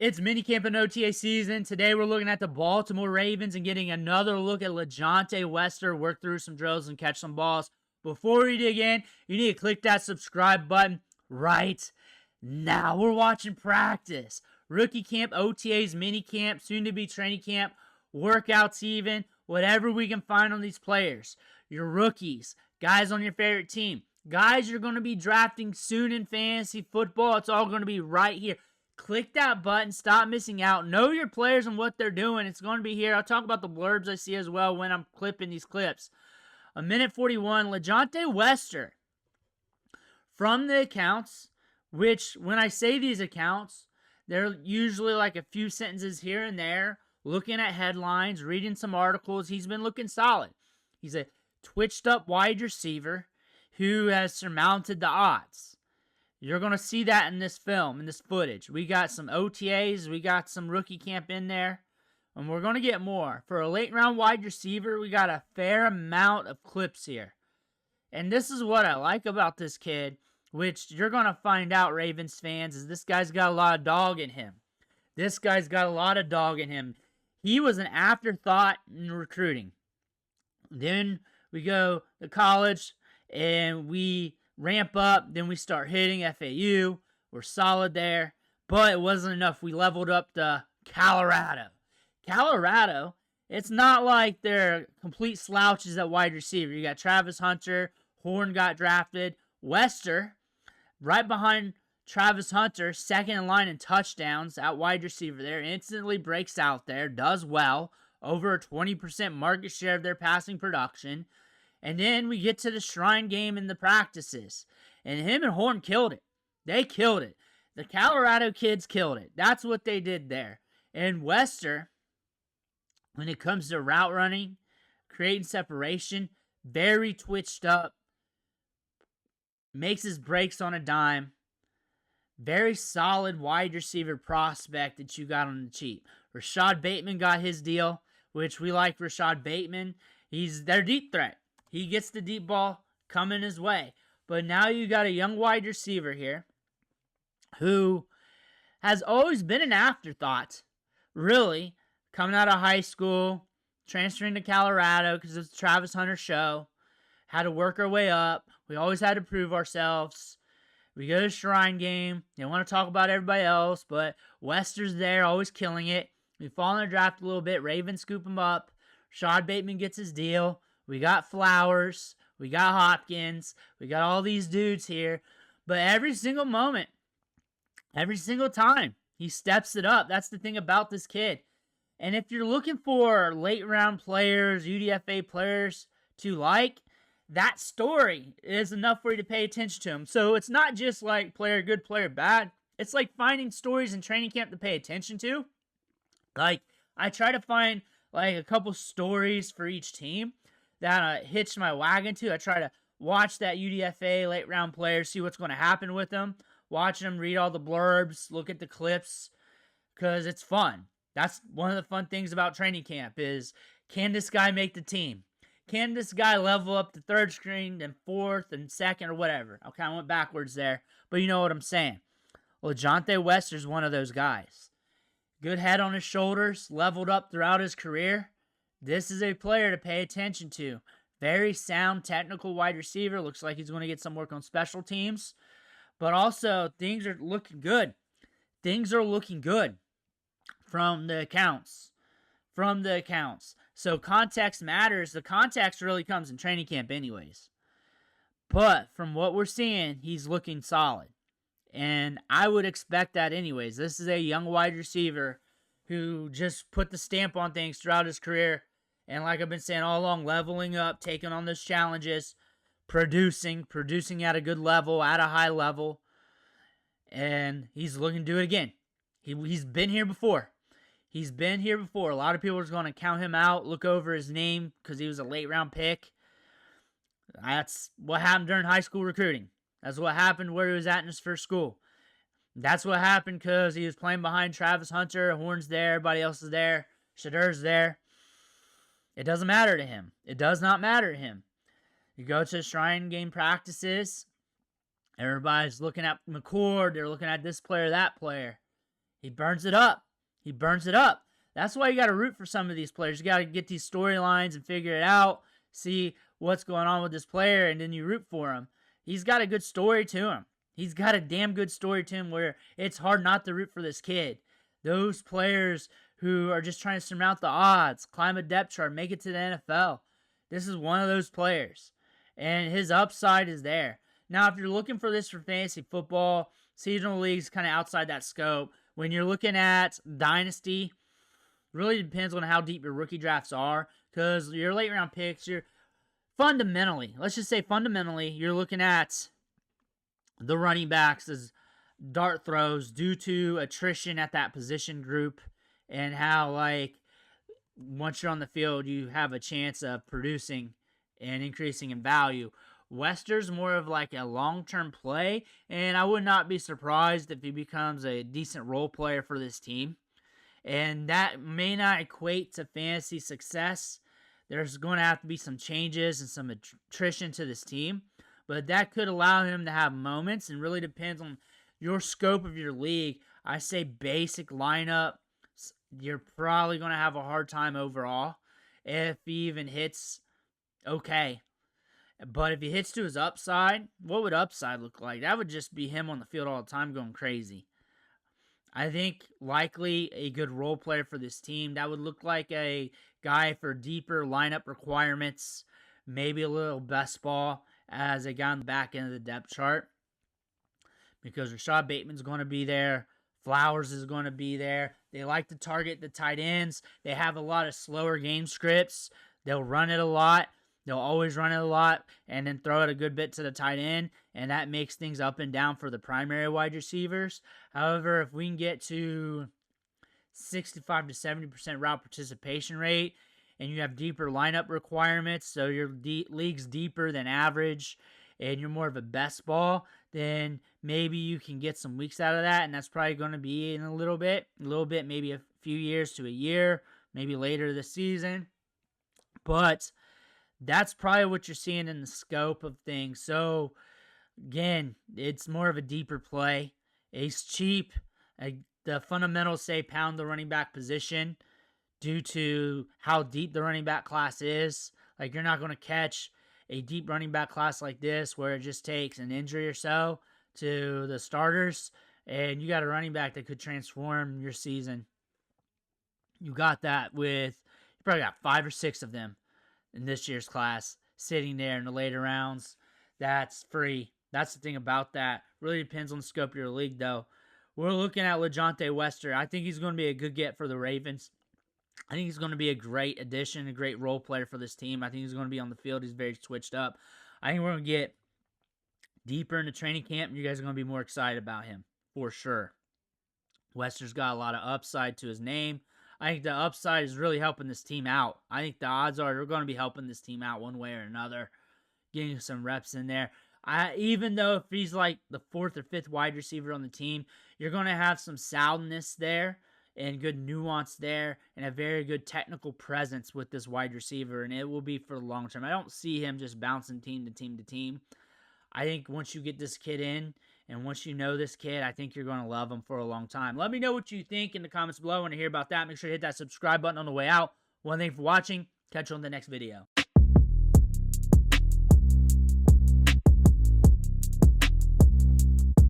It's minicamp and OTA season. Today we're looking at the Baltimore Ravens and getting another look at LaJohntay Wester, work through some drills and catch some balls. Before we dig in, you need to click that subscribe button right now. We're watching practice. Rookie camp, OTAs Minicamp, soon to be training camp, workouts even, whatever we can find on these players. Your rookies, guys on your favorite team, guys you're going to be drafting soon in fantasy football. It's all going to be right here. Click that button. Stop missing out. Know your players and what they're doing. It's going to be here. I'll talk about the blurbs I see as well when I'm clipping these clips. A minute 41, LaJohntay Wester. From the accounts, which when I say these accounts, they're usually like a few sentences here and there, looking at headlines, reading some articles. He's been looking solid. He's a twitched up wide receiver who has surmounted the odds. You're going to see that in this film, in this footage. We got some OTAs. We got some rookie camp in there. And we're going to get more. For a late round wide receiver, we got a fair amount of clips here. And this is what I like about this kid, which you're going to find out, Ravens fans, is this guy's got a lot of dog in him. This guy's got a lot of dog in him. He was an afterthought in recruiting. Then we go to college and we ramp up, then we start hitting FAU. We're solid there, but it wasn't enough. We leveled up to Colorado. Colorado, it's not like they're complete slouches at wide receiver. You got Travis Hunter, Horn got drafted, Wester, right behind Travis Hunter, second in line in touchdowns at wide receiver there, instantly breaks out there, does well, over a 20% market share of their passing production. And then we get to the Shrine game in the practices. And him and Horn killed it. They killed it. The Colorado kids killed it. That's what they did there. And Wester, when it comes to route running, creating separation, very twitched up. Makes his breaks on a dime. Very solid wide receiver prospect that you got on the cheap. Rashad Bateman got his deal, which we like Rashad Bateman. He's their deep threat. He gets the deep ball coming his way. But now you got a young wide receiver here who has always been an afterthought, really, coming out of high school, transferring to Colorado because it's the Travis Hunter show. Had to work our way up. We always had to prove ourselves. We go to Shrine game. They want to talk about everybody else, but Wester's there, always killing it. We fall in the draft a little bit. Ravens scoop him up. Rashad Bateman gets his deal. We got Flowers. We got Hopkins. We got all these dudes here. But every single moment, every single time, he steps it up. That's the thing about this kid. And if you're looking for late round players, UDFA players to like, that story is enough for you to pay attention to him. So it's not just like player good, player bad. It's like finding stories in training camp to pay attention to. Like, I try to find like a couple stories for each team that I hitch my wagon to. I try to watch that UDFA late round player, see what's going to happen with them, watch them, read all the blurbs, look at the clips, because it's fun. That's one of the fun things about training camp is, can this guy make the team? Can this guy level up to third string and fourth and second or whatever? Okay, I went backwards there, but you know what I'm saying. LaJohntay Wester's one of those guys. Good head on his shoulders, leveled up throughout his career. This is a player to pay attention to. Very sound technical wide receiver. Looks like he's going to get some work on special teams. But also, things are looking good. Things are looking good from the accounts. So context matters. The context really comes in training camp anyways. But from what we're seeing, he's looking solid. And I would expect that anyways. This is a young wide receiver who just put the stamp on things throughout his career. And like I've been saying all along, leveling up, taking on those challenges, producing at a good level, at a high level. And he's looking to do it again. He's been here before. He's been here before. A lot of people are going to count him out, look over his name because he was a late round pick. That's what happened during high school recruiting. That's what happened where he was at in his first school. That's what happened because he was playing behind Travis Hunter. Horn's there. Everybody else is there. Shadur's there. It doesn't matter to him. It does not matter to him. You go to Shrine game practices. Everybody's looking at McCord. They're looking at this player, that player. He burns it up. He burns it up. That's why you got to root for some of these players. You got to get these storylines and figure it out, see what's going on with this player, and then you root for him. He's got a good story to him. He's got a damn good story to him where it's hard not to root for this kid. Those players who are just trying to surmount the odds, climb a depth chart, make it to the NFL. This is one of those players, and his upside is there. Now, if you're looking for this for fantasy football, seasonal leagues kind of outside that scope. When you're looking at Dynasty, really depends on how deep your rookie drafts are, because your late round picks, you're fundamentally, let's just say fundamentally, you're looking at the running backs as dart throws due to attrition at that position group and how, like, once you're on the field, you have a chance of producing and increasing in value. Wester's more of like a long-term play, and I would not be surprised if he becomes a decent role player for this team. And that may not equate to fantasy success. There's going to have to be some changes and some attrition to this team, but that could allow him to have moments, and really depends on your scope of your league. I say basic lineup, you're probably going to have a hard time overall. If he even hits, okay. But if he hits to his upside, what would upside look like? That would just be him on the field all the time going crazy. I think likely a good role player for this team. That would look like a guy for deeper lineup requirements, maybe a little best ball as a guy on the back end of the depth chart. Because Rashad Bateman's going to be there. Flowers is going to be there. They like to target the tight ends. They have a lot of slower game scripts. They'll run it a lot. They'll always run it a lot and then throw it a good bit to the tight end, and that makes things up and down for the primary wide receivers. However, if we can get to 65 to 70% route participation rate and you have deeper lineup requirements, so your league's deeper than average and you're more of a best ball, then maybe you can get some weeks out of that, and that's probably going to be in a little bit, maybe a few years to a year, maybe later this season. But that's probably what you're seeing in the scope of things. So, again, it's more of a deeper play. He's cheap. The fundamentals say pound the running back position due to how deep the running back class is. Like, you're not going to catch a deep running back class like this where it just takes an injury or so to the starters, and you got a running back that could transform your season. You got that with, you probably got 5 or 6 of them in this year's class sitting there in the later rounds. That's free. That's the thing about that. Really depends on the scope of your league, though. We're looking at LaJohntay Wester. I think he's going to be a good get for the Ravens. I think he's going to be a great addition, a great role player for this team. I think he's going to be on the field. He's very switched up. I think we're going to get deeper into training camp, and you guys are going to be more excited about him, for sure. Wester's got a lot of upside to his name. I think the upside is really helping this team out. I think the odds are they're going to be helping this team out one way or another, getting some reps in there. Even though if he's like the 4th or 5th wide receiver on the team, you're going to have some soundness there and good nuance there and a very good technical presence with this wide receiver, and it will be for the long term. I don't see him just bouncing team to team to team. I think once you get this kid in, and once you know this kid, I think you're going to love him for a long time. Let me know what you think in the comments below. I want to hear about that. Make sure to hit that subscribe button on the way out. One thing for watching. Catch you on the next video.